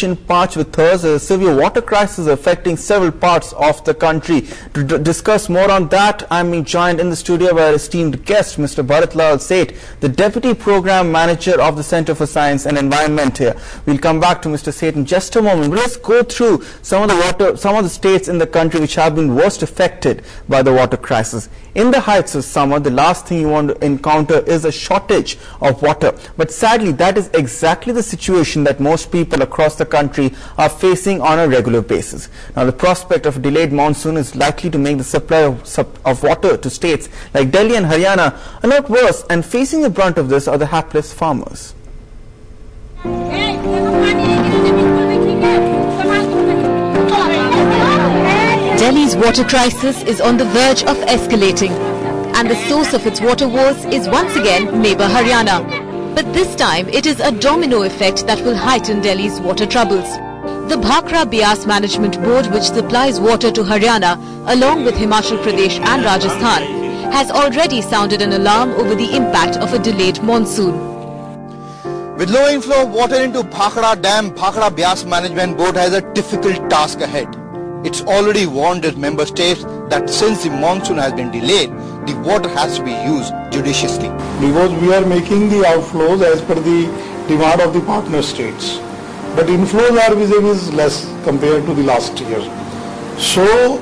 March with Thursday, a severe water crisis affecting several parts of the country. To discuss more on that, I'm being joined in the studio by our esteemed guest, Mr. Bharatlal Seth, the Deputy Program Manager of the Center for Science and Environment here. We'll come back to Mr. Seth in just a moment. But let's go through some of the states in the country which have been worst affected by the water crisis. In the heights of summer, the last thing you want to encounter is a shortage of water. But sadly, that is exactly the situation that most people across the country are facing on a regular basis. Now, the prospect of a delayed monsoon is likely to make the supply of water to states like Delhi and Haryana a lot worse, and facing the brunt of this are the hapless farmers. Delhi's water crisis is on the verge of escalating, and the source of its water woes is once again neighbour Haryana. But this time it is a domino effect that will heighten Delhi's water troubles. The Bhakra Beas Management Board, which supplies water to Haryana along with Himachal Pradesh and Rajasthan, has already sounded an alarm over the impact of a delayed monsoon. With low inflow of water into Bhakra Dam, Bhakra Beas Management Board has a difficult task ahead. It's already warned its member states that since the monsoon has been delayed, the water has to be used judiciously. Because we are making the outflows as per the demand of the partner states. But inflows are vis-a-vis less compared to the last year. So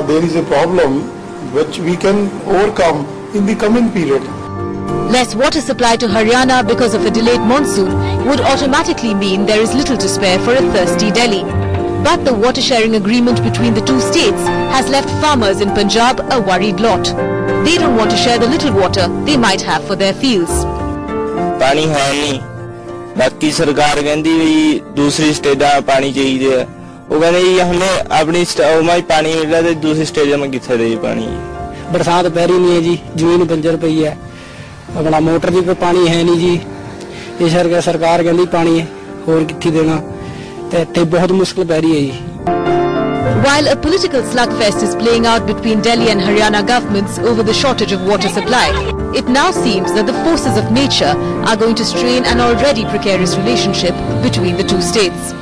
there is a problem which we can overcome in the coming period. Less water supply to Haryana because of a delayed monsoon would automatically mean there is little to spare for a thirsty Delhi. But the water sharing agreement between the two states has left farmers in Punjab a worried lot. They don't want to share the little water they might have for their fields. पानी है नहीं, बाकी सरकार कहती भी दूसरी strata पानी चाहिए, वो कहते हैं हमें अपनी में पानी मिल रहा है तो दूसरी स्टेट में किथे दे पानी। बरसात पै रही नहीं है जी, जमीन बंजर पई है, अपना मोटर भी कोई पानी है नहीं जी, इस करके सरकार कहती पानी है होर किथे देना। While a political slugfest is playing out between Delhi and Haryana governments over the shortage of water supply, it now seems that the forces of nature are going to strain an already precarious relationship between the two states.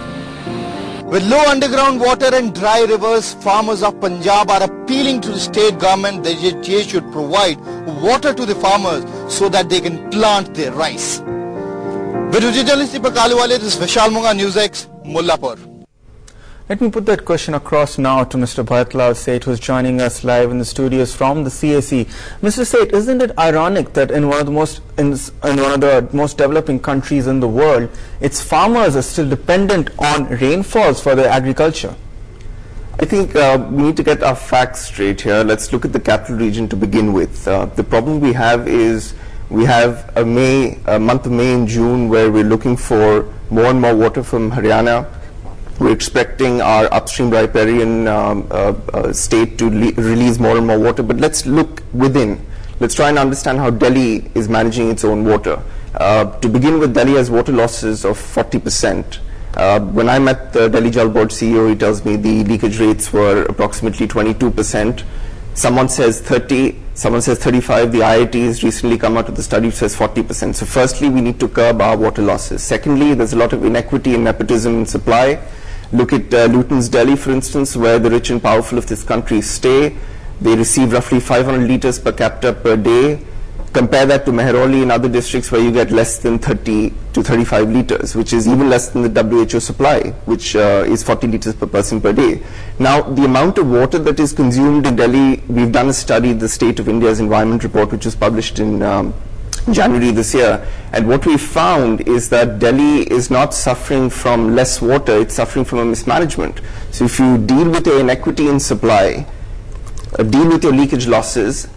With low underground water and dry rivers, farmers of Punjab are appealing to the state government that they should provide water to the farmers so that they can plant their rice. With journalist Pakaluwale, this is Vishal Munga, Newsx, Mullapur. Let me put that question across now to Mr. Bharatlal Seth, who is joining us live in the studios from the CSE. Mr. Seth, isn't it ironic that in one of the most developing countries in the world, its farmers are still dependent on rainfalls for their agriculture? I think we need to get our facts straight here. Let's look at the capital region to begin with. The problem we have is we have a month of May and June where we're looking for more and more water from Haryana. We're expecting our upstream riparian state to release more and more water. But let's look within. Let's try and understand how Delhi is managing its own water. To begin with, Delhi has water losses of 40%. When I met the Delhi Jal Board CEO, he tells me the leakage rates were approximately 22%. Someone says 30, someone says 35. The IIT has recently come out with a study which says 40%. So firstly, we need to curb our water losses. Secondly, there's a lot of inequity and nepotism in supply. Look at Luton's Delhi, for instance, where the rich and powerful of this country stay. They receive roughly 500 litres per capita per day. Compare that to Mehrauli and other districts where you get less than 30 to 35 litres, which is even less than the WHO supply, which is 40 litres per person per day. Now, the amount of water that is consumed in Delhi, we've done a study, the State of India's Environment Report, which was published in January this year, and what we found is that Delhi is not suffering from less water, it's suffering from a mismanagement. So if you deal with the inequity in supply, deal with your leakage losses,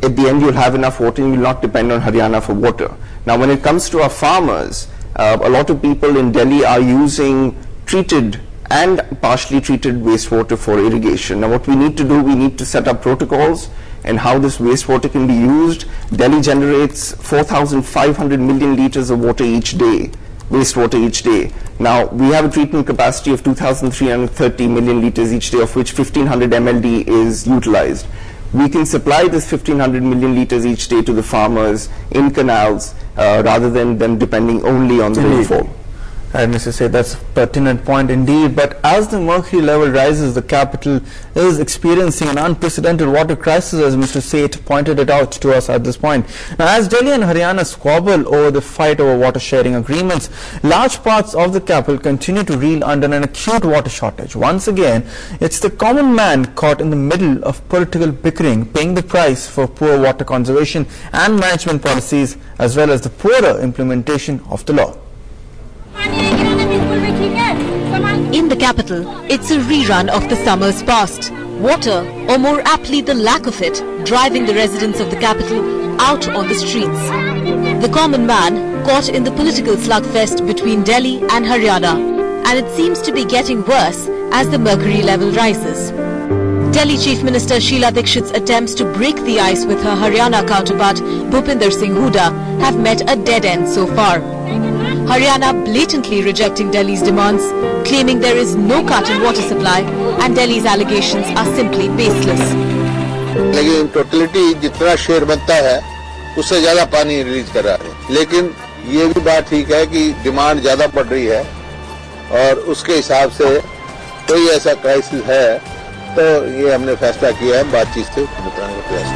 at the end you'll have enough water and you'll not depend on Haryana for water. Now when it comes to our farmers, a lot of people in Delhi are using treated and partially treated wastewater for irrigation. Now what we need to do, we need to set up protocols and how this wastewater can be used. Delhi generates 4,500 million litres of water each day, wastewater each day. Now we have a treatment capacity of 2,330 million litres each day, of which 1,500 MLD is utilized. We can supply this 1,500 million litres each day to the farmers in canals rather than them depending only on the rainfall. Right, Mr. Seth, that's a pertinent point indeed. But as the mercury level rises, the capital is experiencing an unprecedented water crisis, as Mr. Seth pointed it out to us at this point. Now, as Delhi and Haryana squabble over the fight over water sharing agreements, large parts of the capital continue to reel under an acute water shortage. Once again, it's the common man caught in the middle of political bickering, paying the price for poor water conservation and management policies, as well as the poorer implementation of the law. In the capital, it's a rerun of the summers past. Water, or more aptly the lack of it, driving the residents of the capital out on the streets. The common man caught in the political slugfest between Delhi and Haryana, and it seems to be getting worse as the mercury level rises. Delhi Chief Minister Sheila Dikshit's attempts to break the ice with her Haryana counterpart Bhupinder Singh Hooda have met a dead end so far. Haryana blatantly rejecting Delhi's demands, claiming there is no cut in water supply and Delhi's allegations are simply baseless. लेकिन totality जितना share बनता है उससे ज्यादा पानी release कर रहा है, लेकिन ये भी बात ठीक है कि डिमांड ज्यादा बढ़ रही है और उसके हिसाब से कोई ऐसा क्राइसिस है तो ये हमने फैसला किया है बातचीत से बताने का प्रयास।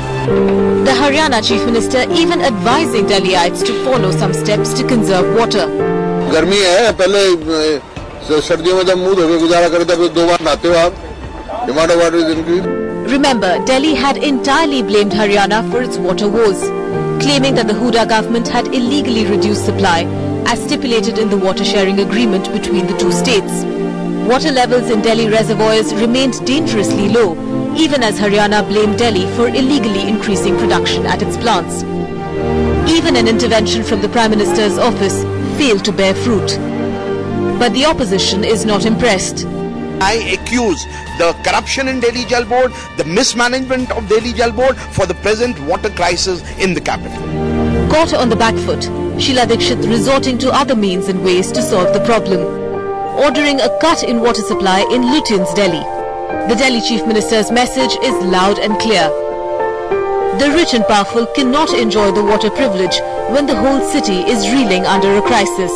The Haryana Chief Minister even advising Delhiites to follow some steps to conserve water. गर्मी है, पहले सर्दियों में जब मुंह धोके गुजारा करते फिर 2 बार नहाते हो आप, demand of water is increase. Remember, Delhi had entirely blamed Haryana for its water woes, claiming that the Hooda government had illegally reduced supply as stipulated in the water sharing agreement between the two states. Water levels in Delhi reservoirs remained dangerously low, even as Haryana blamed Delhi for illegally increasing production at its plants. Even an intervention from the Prime Minister's office failed to bear fruit. But the opposition is not impressed. I accuse the corruption in Delhi Jal Board, the mismanagement of Delhi Jal Board for the present water crisis in the capital. Caught on the back foot, Sheila Dikshit resorting to other means and ways to solve the problem, ordering a cut in water supply in Lutyens, Delhi. The Delhi Chief Minister's message is loud and clear. The rich and powerful cannot enjoy the water privilege when the whole city is reeling under a crisis.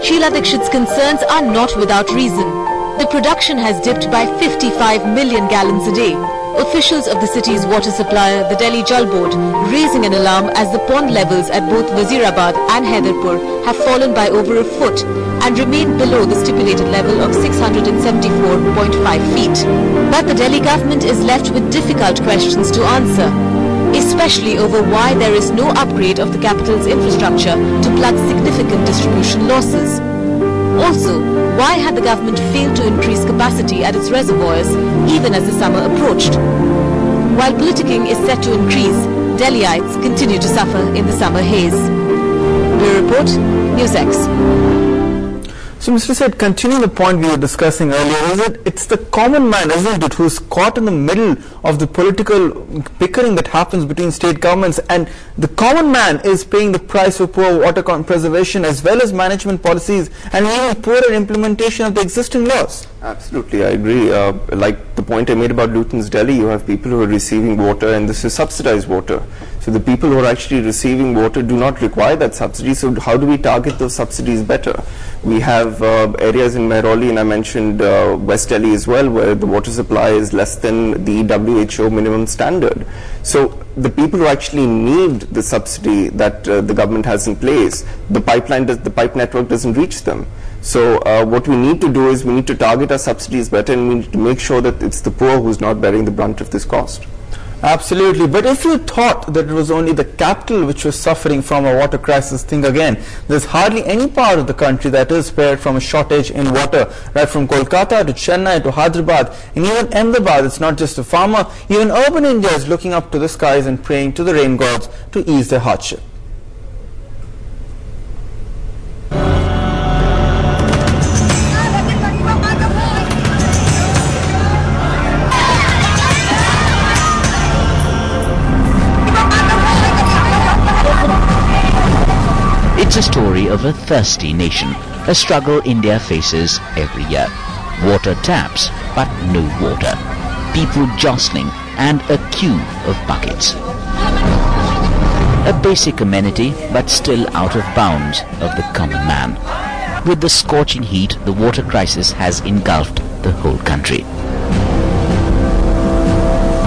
Sheila Dikshit's concerns are not without reason. The production has dipped by 55 million gallons a day. Officials of the city's water supplier, the Delhi Jal Board, raising an alarm as the pond levels at both Wazirabad and Haidarpur have fallen by over a foot and remain below the stipulated level of 674.5 feet. But the Delhi government is left with difficult questions to answer, especially over why there is no upgrade of the capital's infrastructure to plug significant distribution losses. Also, why had the government failed to increase capacity at its reservoirs even as the summer approached? While politicking is set to increase, Delhiites continue to suffer in the summer haze. Bureau Report, Newsx. So, Mr. Seth, continuing the point we were discussing earlier, it's the common man, isn't it, who's caught in the middle of the political bickering that happens between state governments, and the common man is paying the price for poor water preservation as well as management policies and even poorer implementation of the existing laws. Absolutely, I agree. Like the point I made about Lutyens, Delhi, you have people who are receiving water, and this is subsidized water. So the people who are actually receiving water do not require that subsidy. So how do we target those subsidies better? We have areas in Mehrauli, and I mentioned West Delhi as well, where the water supply is less than the WHO minimum standard. So the people who actually need the subsidy that the government has in place, the pipe network doesn't reach them. So what we need to do is we need to target our subsidies better, and we need to make sure that it's the poor who's not bearing the brunt of this cost. Absolutely. But if you thought that it was only the capital which was suffering from a water crisis, think again. There's hardly any part of the country that is spared from a shortage in water. Right from Kolkata to Chennai to Hyderabad and even Ahmedabad, it's not just a farmer. Even urban India is looking up to the skies and praying to the rain gods to ease their hardship. It's a story of a thirsty nation, a struggle India faces every year. Water taps, but no water. People jostling and a queue of buckets. A basic amenity, but still out of bounds of the common man. With the scorching heat, the water crisis has engulfed the whole country.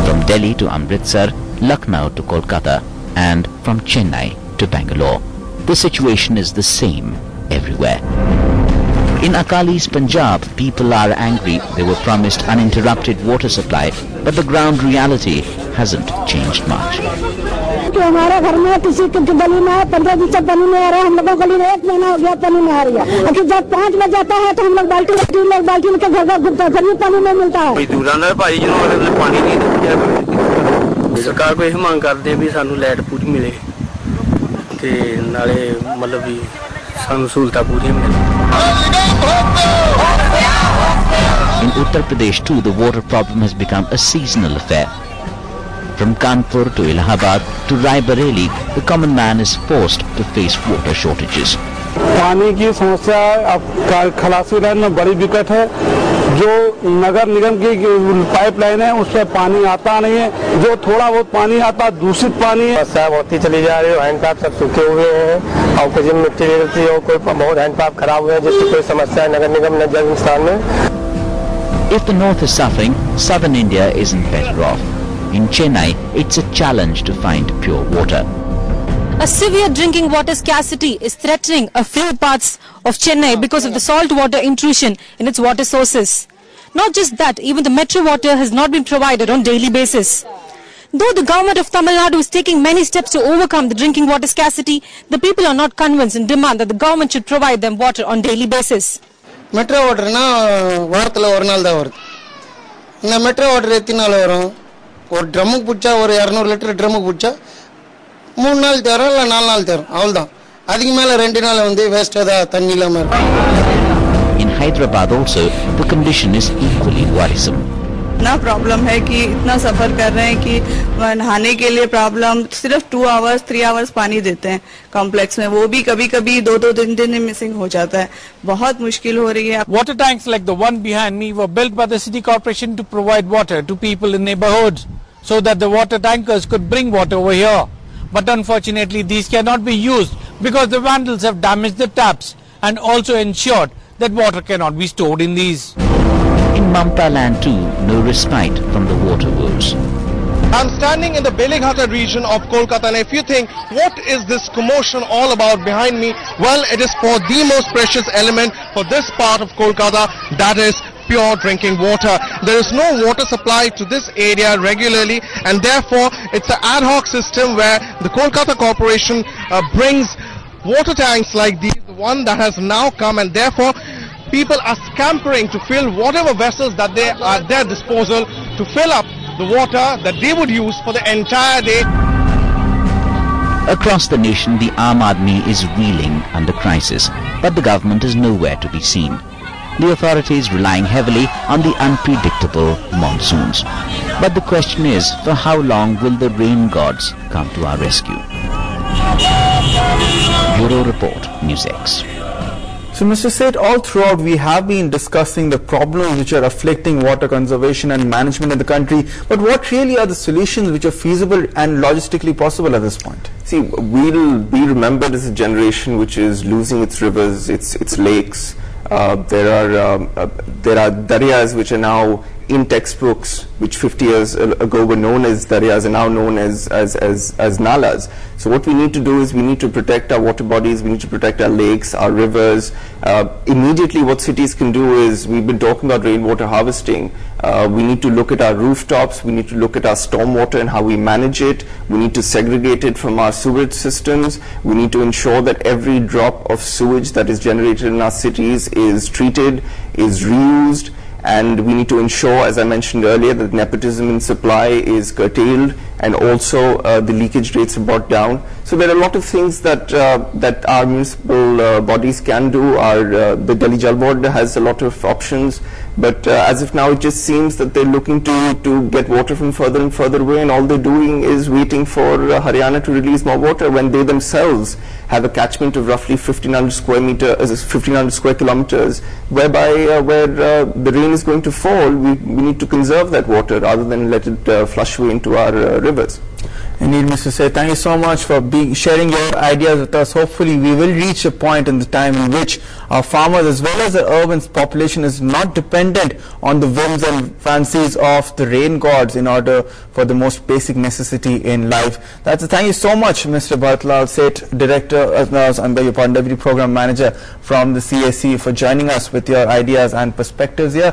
From Delhi to Amritsar, Lucknow to Kolkata, and from Chennai to Bangalore, the situation is the same everywhere. In Akali's Punjab, people are angry. They were promised uninterrupted water supply, but the ground reality hasn't changed much. हमारे घर में किसी की गली में 15 दिन से पानी नहीं आ रहा है, हम लोगों को गली में 1 महीना हो गया पानी नहीं आ रही है। अगर जब 5 बज जाता है तो हम लोग बाल्टी लेकर घर घर घूमते हैं, फिर भी पानी नहीं मिलता है। भाई जिन्होंने पानी नहीं दिया, सरकार को यह मांग करते हैं भी सानू लाइट पूरी मिले ते नाले मतलब भी सानू सहूलतां पूरी मिले। In Uttar Pradesh too, the water problem has become a seasonal affair. From Kanpur to Allahabad to Raebareli, the common man is forced to face water shortages. पानी की समस्या अब खलासी लाइन में बड़ी दिक्कत है। जो नगर निगम की पाइपलाइन है उससे पानी आता नहीं है, जो थोड़ा बहुत पानी आता दूषित पानी है। समस्या बढ़ती चली जा रही है, हैंडपंप सब सूखे हुए हैं और कुछ मिट्टी निकलती है और कोई बहुत हैंडपंप खराब हुए हैं जिसकी कोई समस्या नगर निगम ने जल विस्तार में। If the north is suffering, southern India isn't better off. In Chennai, it's a challenge to find pure water. A severe drinking water scarcity is threatening a few parts of Chennai because of the salt water intrusion in its water sources. Not just that, even the metro water has not been provided on daily basis. Though the government of Tamil Nadu is taking many steps to overcome the drinking water scarcity, the people are not convinced and demand that the government should provide them water on daily basis. Metro water na வாரத்துல ஒரு நாள் தான் வருது. இந்த metro water எத்தனை நாள் வரும்? ஒரு ட்ரம்முக்கு புடிச்சா ஒரு 200 லிட்டர் ட்ரம்முக்கு புடிச்சா 3 நாள் தரும் இல்ல 4 நாள் தரும், அவ்வளவுதான். அதுக்கு மேல 2 நாள் வந்து வேஸ்ட் ஆதா தண்ணி இல்லாம இருக்கு. In Hyderabad also, the condition is equally worrisome. इतना प्रॉब्लम है कि इतना सफर कर रहे हैं कि नहाने के लिए प्रॉब्लम, सिर्फ 2 आवर्स 3 आवर्स पानी देते हैं कॉम्प्लेक्स में, वो भी कभी कभी 2-2 दिन मिसिंग हो जाता है, बहुत मुश्किल हो रही है। Water tanks like the one behind me were built by the city corporation to provide water to people in neighborhoods so that the water tankers could bring water over here. But unfortunately these cannot be used because the vandals have damaged the taps and also ensured that water cannot be stored in these. In Mamta land too, no respite from the water woes. I'm standing in the Belighatta region of Kolkata, and if you think, what is this commotion all about behind me? Well, it is for the most precious element for this part of Kolkata, that is pure drinking water. There is no water supply to this area regularly, and therefore it's an ad hoc system where the Kolkata Corporation brings water tanks like these, the one that has now come, and therefore people are scampering to fill whatever vessels that they are at their disposal to fill up the water that they would use for the entire day. Across the nation, the Aam Aadmi is reeling under crisis, but the government is nowhere to be seen. The authorities relying heavily on the unpredictable monsoons. But the question is, for how long will the rain gods come to our rescue? Bureau Report, Newsx. So Mr. Seth, all throughout we have been discussing the problems which are afflicting water conservation and management in the country, but what really are the solutions which are feasible and logistically possible at this point? See, we'll be remembered as a generation which is losing its rivers, its lakes. There are daryas which are now in textbooks, which 50 years ago were known as daryas, are now known as nalas. So what we need to do is we need to protect our water bodies, we need to protect our lakes, our rivers. Immediately what cities can do is, we've been talking about rainwater harvesting. We need to look at our rooftops, we need to look at our stormwater and how we manage it. We need to segregate it from our sewage systems. We need to ensure that every drop of sewage that is generated in our cities is treated, is reused. And we need to ensure, as I mentioned earlier, that nepotism in supply is curtailed and also the leakage rates are brought down. So there are a lot of things that that our municipal bodies can do. The Delhi Jal Board has a lot of options, but as of now it just seems that they're looking to get water from further and further away, and all they're doing is waiting for Haryana to release more water when they themselves have a catchment of roughly 1,500 square kilometers, whereby where the rain is going to fall, we need to conserve that water rather than let it flush away into our rivers. Indeed, Mr. Seth, thank you so much for sharing your ideas with us. Hopefully, we will reach a point in the time in which our farmers as well as the urban population is not dependent on the whims and fancies of the rain gods in order for the most basic necessity in life. Thank you so much, Mr. Bharat Seth, Director, Deputy Program Manager from the CAC, for joining us with your ideas and perspectives here.